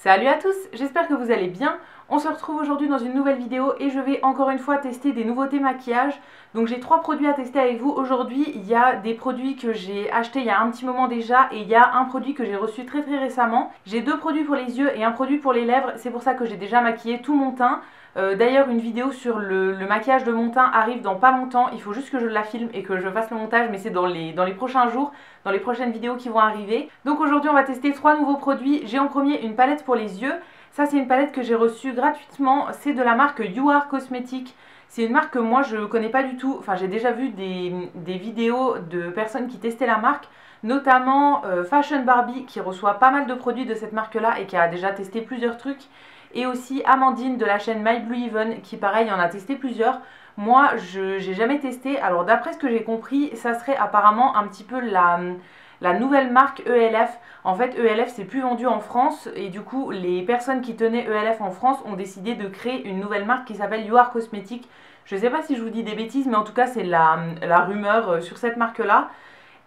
Salut à tous, j'espère que vous allez bien. On se retrouve aujourd'hui dans une nouvelle vidéo et je vais encore une fois tester des nouveautés maquillage. Donc j'ai 3 produits à tester avec vous. Aujourd'hui, il y a des produits que j'ai achetés il y a un petit moment déjà et il y a un produit que j'ai reçu très récemment. J'ai 2 produits pour les yeux et un produit pour les lèvres, c'est pour ça que j'ai déjà maquillé tout mon teint. D'ailleurs, une vidéo sur le maquillage de mon teint arrive dans pas longtemps. Il faut juste que je la filme et que je fasse le montage, mais c'est dans les prochains jours, dans les prochaines vidéos qui vont arriver. Donc aujourd'hui, on va tester 3 nouveaux produits. J'ai en premier une palette pour les yeux. Ça, c'est une palette que j'ai reçue gratuitement. C'est de la marque You Are Cosmetics. C'est une marque que moi, je ne connais pas du tout. Enfin, j'ai déjà vu des vidéos de personnes qui testaient la marque, notamment Fashion Barbie, qui reçoit pas mal de produits de cette marque-là et qui a déjà testé plusieurs trucs. Et aussi Amandine de la chaîne My Blue Even qui pareil en a testé plusieurs. Moi je n'ai jamais testé. Alors d'après ce que j'ai compris, ça serait apparemment un petit peu la nouvelle marque ELF. En fait ELF c'est plus vendu en France et du coup les personnes qui tenaient ELF en France ont décidé de créer une nouvelle marque qui s'appelle You Are Cosmetics. Je ne sais pas si je vous dis des bêtises mais en tout cas c'est la rumeur sur cette marque là.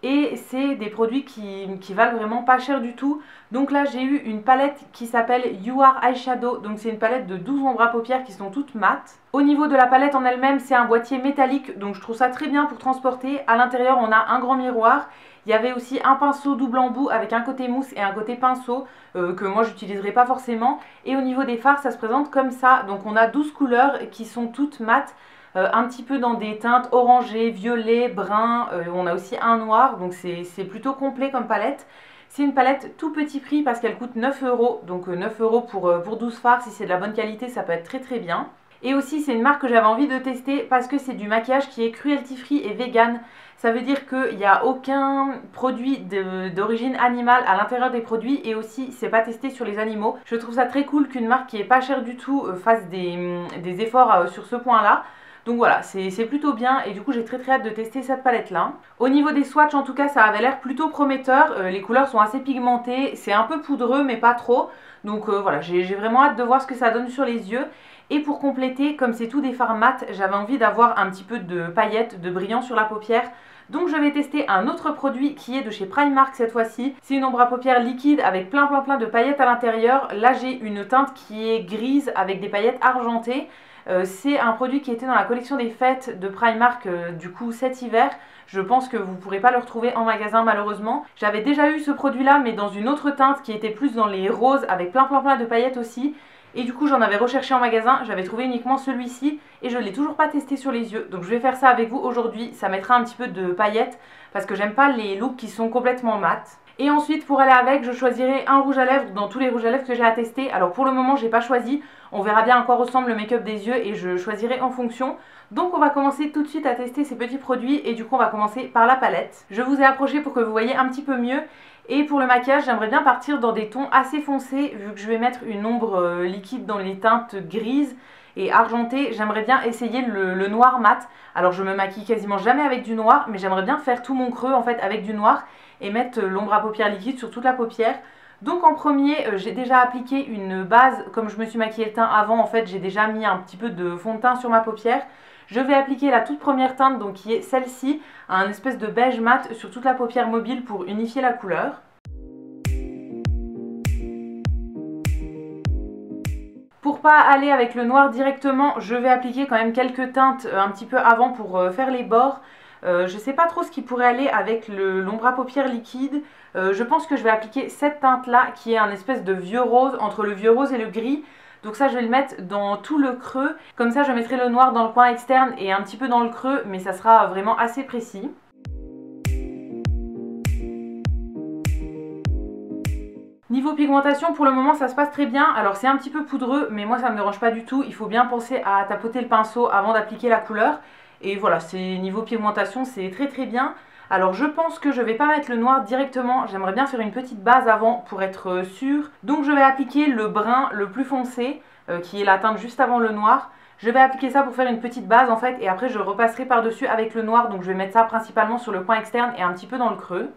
Et c'est des produits qui valent vraiment pas cher du tout. Donc là j'ai eu une palette qui s'appelle You Are Eyeshadow. Donc c'est une palette de 12 ombres à paupières qui sont toutes mates. Au niveau de la palette en elle-même, c'est un boîtier métallique, donc je trouve ça très bien pour transporter. À l'intérieur on a un grand miroir. Il y avait aussi un pinceau double embout avec un côté mousse et un côté pinceau que moi j'utiliserai pas forcément. Et au niveau des fards ça se présente comme ça. Donc on a 12 couleurs qui sont toutes mates. Un petit peu dans des teintes orangées, violet, brun, on a aussi un noir, donc c'est plutôt complet comme palette. C'est une palette tout petit prix parce qu'elle coûte 9 €, donc 9 € pour 12 fards, si c'est de la bonne qualité ça peut être très bien. Et aussi c'est une marque que j'avais envie de tester parce que c'est du maquillage qui est cruelty free et vegan. Ça veut dire qu'il n'y a aucun produit d'origine animale à l'intérieur des produits et aussi c'est pas testé sur les animaux. Je trouve ça très cool qu'une marque qui est pas chère du tout fasse des efforts sur ce point là. Donc voilà, c'est plutôt bien et du coup j'ai très hâte de tester cette palette là. Au niveau des swatchs en tout cas ça avait l'air plutôt prometteur, les couleurs sont assez pigmentées, c'est un peu poudreux mais pas trop. Donc voilà, j'ai vraiment hâte de voir ce que ça donne sur les yeux. Et pour compléter, comme c'est tout des fards mat, j'avais envie d'avoir un petit peu de paillettes, de brillant sur la paupière. Donc je vais tester un autre produit qui est de chez Primark cette fois-ci. C'est une ombre à paupières liquide avec plein de paillettes à l'intérieur. Là j'ai une teinte qui est grise avec des paillettes argentées. C'est un produit qui était dans la collection des fêtes de Primark du coup cet hiver. Je pense que vous ne pourrez pas le retrouver en magasin malheureusement. J'avais déjà eu ce produit là mais dans une autre teinte qui était plus dans les roses avec plein de paillettes aussi. Et du coup j'en avais recherché en magasin, j'avais trouvé uniquement celui-ci et je ne l'ai toujours pas testé sur les yeux. Donc je vais faire ça avec vous aujourd'hui, ça mettra un petit peu de paillettes parce que j'aime pas les looks qui sont complètement mat. Et ensuite pour aller avec, je choisirai un rouge à lèvres dans tous les rouges à lèvres que j'ai à tester. Alors pour le moment j'ai pas choisi, on verra bien à quoi ressemble le make-up des yeux et je choisirai en fonction. Donc on va commencer tout de suite à tester ces petits produits et du coup on va commencer par la palette. Je vous ai approché pour que vous voyez un petit peu mieux. Et pour le maquillage, j'aimerais bien partir dans des tons assez foncés, vu que je vais mettre une ombre liquide dans les teintes grises et argentées. J'aimerais bien essayer le noir mat. Alors je me maquille quasiment jamais avec du noir, mais j'aimerais bien faire tout mon creux en fait avec du noir et mettre l'ombre à paupières liquide sur toute la paupière. Donc en premier, j'ai déjà appliqué une base, comme je me suis maquillé le teint avant, en fait j'ai déjà mis un petit peu de fond de teint sur ma paupière. Je vais appliquer la toute première teinte, donc qui est celle-ci, un espèce de beige mat sur toute la paupière mobile pour unifier la couleur. Pour pas aller avec le noir directement, je vais appliquer quand même quelques teintes un petit peu avant pour faire les bords. Je sais pas trop ce qui pourrait aller avec l'ombre à paupières liquide. Je pense que je vais appliquer cette teinte là qui est un espèce de vieux rose, entre le vieux rose et le gris. Donc ça je vais le mettre dans tout le creux, comme ça je mettrai le noir dans le coin externe et un petit peu dans le creux, mais ça sera vraiment assez précis. Niveau pigmentation, pour le moment ça se passe très bien. Alors c'est un petit peu poudreux, mais moi ça me dérange pas du tout. Il faut bien penser à tapoter le pinceau avant d'appliquer la couleur. Et voilà, niveau pigmentation c'est très bien. Alors je pense que je vais pas mettre le noir directement, j'aimerais bien faire une petite base avant pour être sûre. Donc je vais appliquer le brun le plus foncé, qui est la teinte juste avant le noir. Je vais appliquer ça pour faire une petite base en fait et après je repasserai par dessus avec le noir. Donc je vais mettre ça principalement sur le coin externe et un petit peu dans le creux.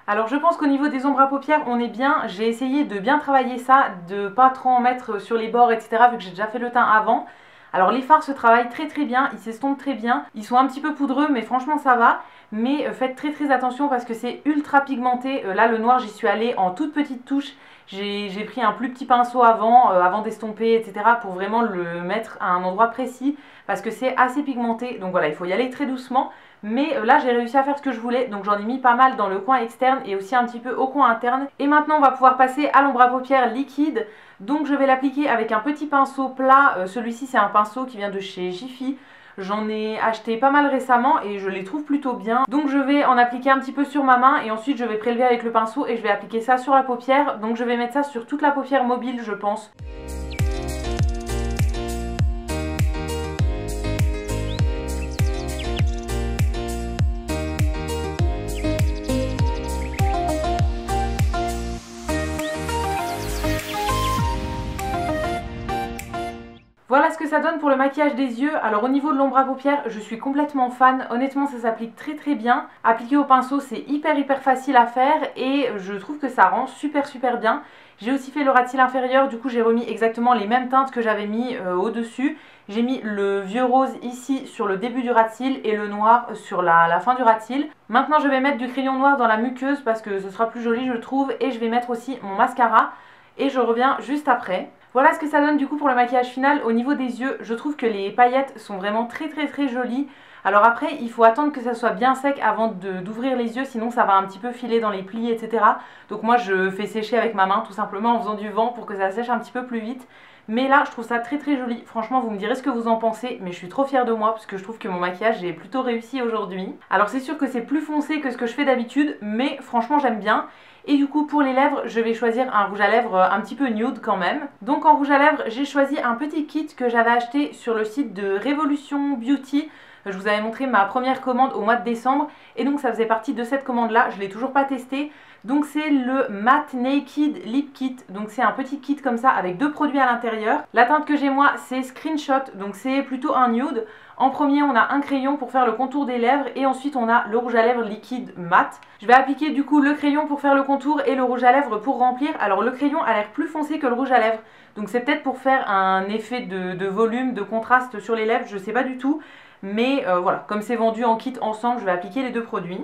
Alors je pense qu'au niveau des ombres à paupières on est bien, j'ai essayé de bien travailler ça, de pas trop en mettre sur les bords etc. vu que j'ai déjà fait le teint avant. Alors les fards se travaillent très très bien, ils s'estompent très bien, ils sont un petit peu poudreux mais franchement ça va. Mais faites très très attention parce que c'est ultra pigmenté, là le noir j'y suis allée en toute petite touche. J'ai pris un plus petit pinceau avant d'estomper etc. pour vraiment le mettre à un endroit précis parce que c'est assez pigmenté. Donc voilà, il faut y aller très doucement. Mais là j'ai réussi à faire ce que je voulais, donc j'en ai mis pas mal dans le coin externe et aussi un petit peu au coin interne. Et maintenant on va pouvoir passer à l'ombre à paupières liquide. Donc je vais l'appliquer avec un petit pinceau plat, celui-ci c'est un pinceau qui vient de chez Jiffy. J'en ai acheté pas mal récemment et je les trouve plutôt bien. Donc je vais en appliquer un petit peu sur ma main et ensuite je vais prélever avec le pinceau et je vais appliquer ça sur la paupière. Donc je vais mettre ça sur toute la paupière mobile je pense. Voilà ce que ça donne pour le maquillage des yeux. Alors au niveau de l'ombre à paupières, je suis complètement fan. Honnêtement, ça s'applique très très bien. Appliquer au pinceau, c'est hyper facile à faire et je trouve que ça rend super bien. J'ai aussi fait le ras de cils inférieur, du coup j'ai remis exactement les mêmes teintes que j'avais mis au-dessus. J'ai mis le vieux rose ici sur le début du ras de cils et le noir sur la fin du ras de cils. Maintenant je vais mettre du crayon noir dans la muqueuse parce que ce sera plus joli je trouve. Et je vais mettre aussi mon mascara et je reviens juste après. Voilà ce que ça donne du coup pour le maquillage final. Au niveau des yeux, je trouve que les paillettes sont vraiment très jolies. Alors après, il faut attendre que ça soit bien sec avant d'ouvrir les yeux, sinon ça va un petit peu filer dans les plis, etc. Donc moi je fais sécher avec ma main tout simplement en faisant du vent pour que ça sèche un petit peu plus vite. Mais là, je trouve ça très joli. Franchement, vous me direz ce que vous en pensez, mais je suis trop fière de moi parce que je trouve que mon maquillage est plutôt réussi aujourd'hui. Alors c'est sûr que c'est plus foncé que ce que je fais d'habitude, mais franchement j'aime bien. Et du coup pour les lèvres, je vais choisir un rouge à lèvres un petit peu nude quand même. Donc en rouge à lèvres, j'ai choisi un petit kit que j'avais acheté sur le site de Révolution Beauty. Je vous avais montré ma première commande au mois de décembre et donc ça faisait partie de cette commande là, je ne l'ai toujours pas testé. Donc c'est le Matte Naked Lip Kit, donc c'est un petit kit comme ça avec deux produits à l'intérieur. La teinte que j'ai moi c'est Screenshot, donc c'est plutôt un nude. En premier on a un crayon pour faire le contour des lèvres et ensuite on a le rouge à lèvres liquide mat. Je vais appliquer du coup le crayon pour faire le contour et le rouge à lèvres pour remplir. Alors le crayon a l'air plus foncé que le rouge à lèvres, donc c'est peut-être pour faire un effet de volume, de contraste sur les lèvres, je sais pas du tout. Mais voilà, comme c'est vendu en kit ensemble, je vais appliquer les deux produits.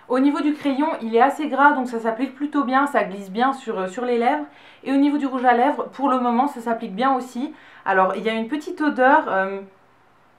Au niveau du crayon, il est assez gras donc ça s'applique plutôt bien, ça glisse bien sur les lèvres. Et au niveau du rouge à lèvres, pour le moment ça s'applique bien aussi. Alors il y a une petite odeur,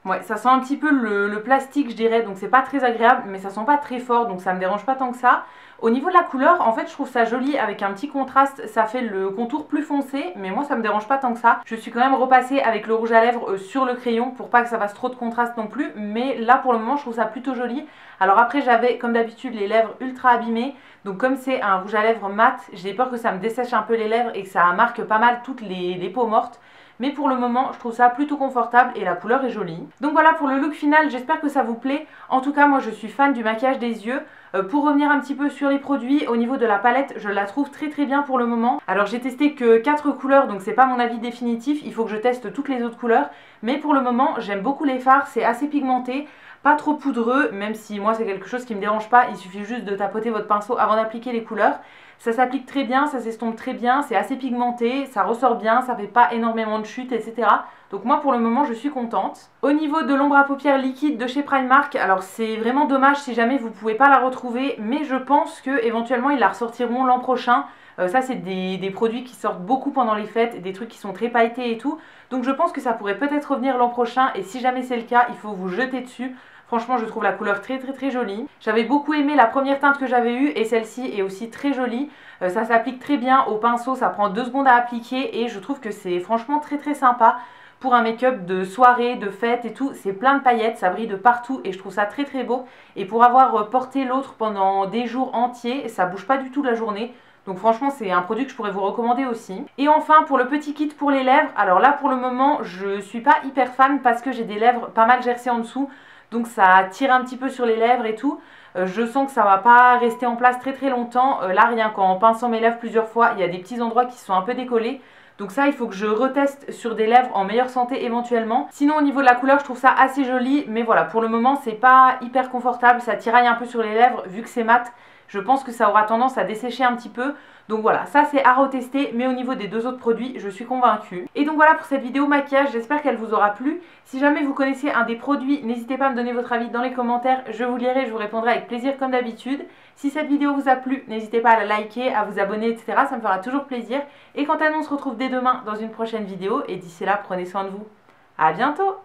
ouais, ça sent un petit peu le plastique je dirais, donc c'est pas très agréable mais ça sent pas très fort donc ça me dérange pas tant que ça. Au niveau de la couleur, en fait je trouve ça joli avec un petit contraste, ça fait le contour plus foncé mais moi ça me dérange pas tant que ça. Je suis quand même repassée avec le rouge à lèvres sur le crayon pour pas que ça fasse trop de contraste non plus, mais là pour le moment je trouve ça plutôt joli. Alors après j'avais comme d'habitude les lèvres ultra abîmées, donc comme c'est un rouge à lèvres mat, j'ai peur que ça me dessèche un peu les lèvres et que ça marque pas mal toutes les peaux mortes. Mais pour le moment je trouve ça plutôt confortable et la couleur est jolie. Donc voilà pour le look final, j'espère que ça vous plaît. En tout cas moi je suis fan du maquillage des yeux. Pour revenir un petit peu sur les produits, au niveau de la palette je la trouve très bien pour le moment. Alors j'ai testé que 4 couleurs donc c'est pas mon avis définitif, il faut que je teste toutes les autres couleurs. Mais pour le moment j'aime beaucoup les fards, c'est assez pigmenté. Pas trop poudreux, même si moi c'est quelque chose qui me dérange pas, il suffit juste de tapoter votre pinceau avant d'appliquer les couleurs. Ça s'applique très bien, ça s'estompe très bien, c'est assez pigmenté, ça ressort bien, ça fait pas énormément de chute, etc. Donc moi pour le moment je suis contente. Au niveau de l'ombre à paupières liquide de chez Primark, alors c'est vraiment dommage si jamais vous pouvez pas la retrouver, mais je pense que éventuellement ils la ressortiront l'an prochain. Ça c'est des produits qui sortent beaucoup pendant les fêtes, des trucs qui sont très pailletés et tout. Donc je pense que ça pourrait peut-être revenir l'an prochain et si jamais c'est le cas, il faut vous jeter dessus. Franchement je trouve la couleur très jolie. J'avais beaucoup aimé la première teinte que j'avais eue et celle-ci est aussi très jolie. Ça s'applique très bien au pinceau, ça prend 2 secondes à appliquer et je trouve que c'est franchement très sympa. Pour un make-up de soirée, de fête et tout, c'est plein de paillettes, ça brille de partout et je trouve ça très beau. Et pour avoir porté l'autre pendant des jours entiers, ça bouge pas du tout la journée. Donc franchement c'est un produit que je pourrais vous recommander aussi. Et enfin pour le petit kit pour les lèvres, alors là pour le moment je suis pas hyper fan parce que j'ai des lèvres pas mal gercées en dessous. donc ça tire un petit peu sur les lèvres et tout. Je sens que ça va pas rester en place très très longtemps. Là, rien qu'en pinçant mes lèvres plusieurs fois, il y a des petits endroits qui sont un peu décollés. Donc ça, il faut que je reteste sur des lèvres en meilleure santé éventuellement. Sinon, au niveau de la couleur, je trouve ça assez joli. Mais voilà, pour le moment, c'est pas hyper confortable. Ça tiraille un peu sur les lèvres. Vu que c'est mat, je pense que ça aura tendance à dessécher un petit peu. Donc voilà, ça c'est à retester, mais au niveau des deux autres produits, je suis convaincue. Et donc voilà pour cette vidéo maquillage, j'espère qu'elle vous aura plu. Si jamais vous connaissez un des produits, n'hésitez pas à me donner votre avis dans les commentaires, je vous lirai, je vous répondrai avec plaisir comme d'habitude. Si cette vidéo vous a plu, n'hésitez pas à la liker, à vous abonner, etc. Ça me fera toujours plaisir. Et quant à nous, on se retrouve dès demain dans une prochaine vidéo, et d'ici là, prenez soin de vous. À bientôt!